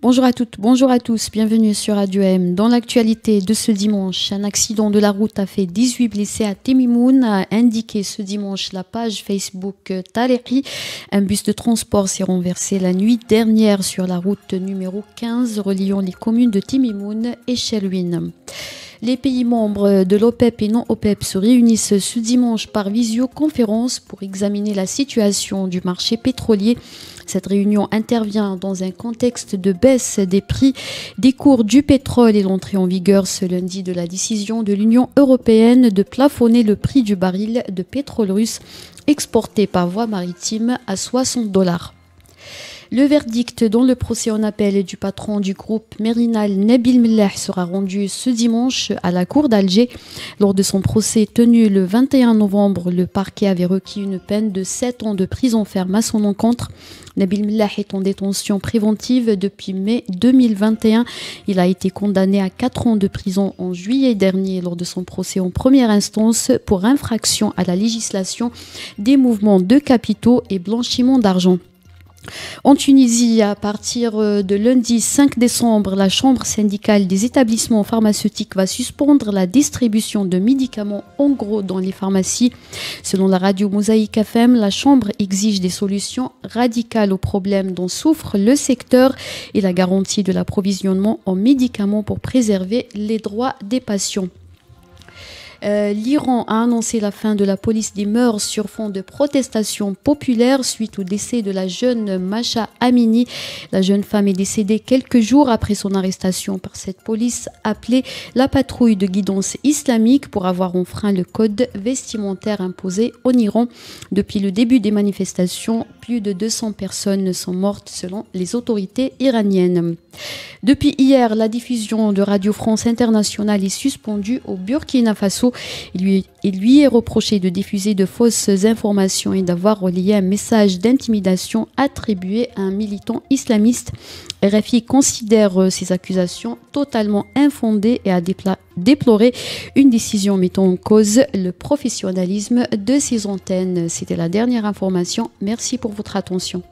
Bonjour à toutes, bonjour à tous, bienvenue sur Radio M. Dans l'actualité de ce dimanche, un accident de la route a fait 18 blessés à Temimoun, a indiqué ce dimanche la page Facebook Taleqi. Un bus de transport s'est renversé la nuit dernière sur la route numéro 15 reliant les communes de Temimoun et Chelouine. Les pays membres de l'OPEP et non OPEP se réunissent ce dimanche par visioconférence pour examiner la situation du marché pétrolier. Cette réunion intervient dans un contexte de baisse des prix des cours du pétrole et l'entrée en vigueur ce lundi de la décision de l'Union européenne de plafonner le prix du baril de pétrole russe exporté par voie maritime à $60. Le verdict dans le procès en appel du patron du groupe Merinal Nabil Mellah sera rendu ce dimanche à la cour d'Alger. Lors de son procès tenu le 21 novembre, le parquet avait requis une peine de 7 ans de prison ferme à son encontre. Nabil Mellah est en détention préventive depuis mai 2021. Il a été condamné à 4 ans de prison en juillet dernier lors de son procès en première instance pour infraction à la législation des mouvements de capitaux et blanchiment d'argent. En Tunisie, à partir de lundi 5 décembre, la Chambre syndicale des établissements pharmaceutiques va suspendre la distribution de médicaments en gros dans les pharmacies. Selon la radio Mosaïque FM, la Chambre exige des solutions radicales aux problèmes dont souffre le secteur et la garantie de l'approvisionnement en médicaments pour préserver les droits des patients. L'Iran a annoncé la fin de la police des mœurs sur fond de protestation populaire suite au décès de la jeune Masha Amini. La jeune femme est décédée quelques jours après son arrestation par cette police appelée la patrouille de guidance islamique pour avoir enfreint le code vestimentaire imposé en Iran. Depuis le début des manifestations, plus de 200 personnes sont mortes selon les autorités iraniennes. Depuis hier, la diffusion de Radio France Internationale est suspendue au Burkina Faso. Il lui est reproché de diffuser de fausses informations et d'avoir relayé un message d'intimidation attribué à un militant islamiste. RFI considère ces accusations totalement infondées et a déploré une décision mettant en cause le professionnalisme de ses antennes. C'était la dernière information. Merci pour votre attention.